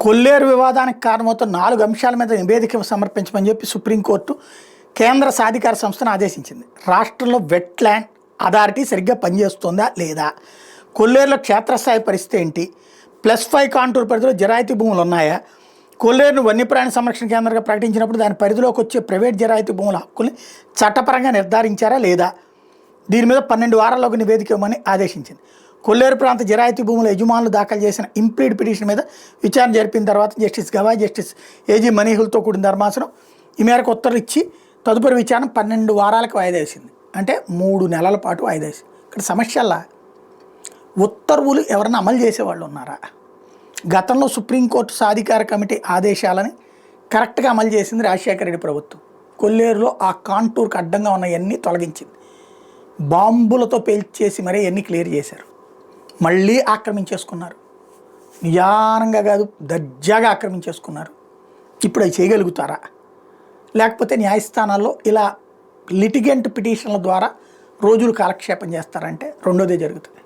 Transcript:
కొల్లేరు వివాదానికి కారణమవుతున్న 4 అంశాల మీద నివేదిక సమర్పించమని చెప్పి సుప్రీంకోర్టు కేంద్ర సాధికార సంస్థను ఆదేశించింది. రాష్ట్రంలో వెట్లాండ్ అథారిటీ సరిగ్గా పనిచేస్తుందా లేదా, కొల్లేరులో క్షేత్రస్థాయి పరిస్థితి ఏంటి, +5 కాంటూర్ పరిధిలో జరాయితీ భూములు ఉన్నాయా, కొల్లేరును వన్యప్రాణి సంరక్షణ కేంద్రంగా ప్రకటించినప్పుడు దాని పరిధిలోకి వచ్చే ప్రైవేట్ జరాయితీ భూముల హక్కుల్ని చట్టపరంగా నిర్ధారించారా లేదా, దీని మీద 12 వారాల్లోకి నివేదిక ఇవ్వమని ఆదేశించింది. కొల్లేరు ప్రాంత జరాయితీ భూముల యజమానులు దాఖలు చేసిన ఇంప్లీడ్ పిటిషన్ మీద విచారణ జరిపిన తర్వాత జస్టిస్ గవాయ్, జస్టిస్ ఏజీ మనీహుల్తో కూడిన ధర్మాసనం ఈ మేరకు ఉత్తర్వులు ఇచ్చి తదుపరి విచారణ 12 వారాలకు వాయిదా వేసింది. అంటే 3 నెలల పాటు వాయిదా వేసింది. ఇక్కడ సమస్యల్లా ఉత్తర్వులు ఎవరైనా అమలు చేసేవాళ్ళు ఉన్నారా? గతంలో సుప్రీంకోర్టు సాధికార కమిటీ ఆదేశాలని కరెక్ట్గా అమలు చేసింది రాజశేఖర రెడ్డి ప్రభుత్వం. కొల్లేరులో ఆ కాంటూర్కి అడ్డంగా ఉన్నవన్నీ తొలగించింది. బాంబులతో పేల్చేసి మరీ అన్నీ క్లియర్ చేశారు. మళ్ళీ ఆక్రమించేసుకున్నారు. నిజానంగా కాదు, దర్జాగా ఆక్రమించేసుకున్నారు. ఇప్పుడు అవి చేయగలుగుతారా? లేకపోతే న్యాయస్థానాల్లో ఇలా లిటిగెంట్ పిటిషన్ల ద్వారా రోజులు కాలక్షేపం చేస్తారంటే రెండోదే జరుగుతుంది.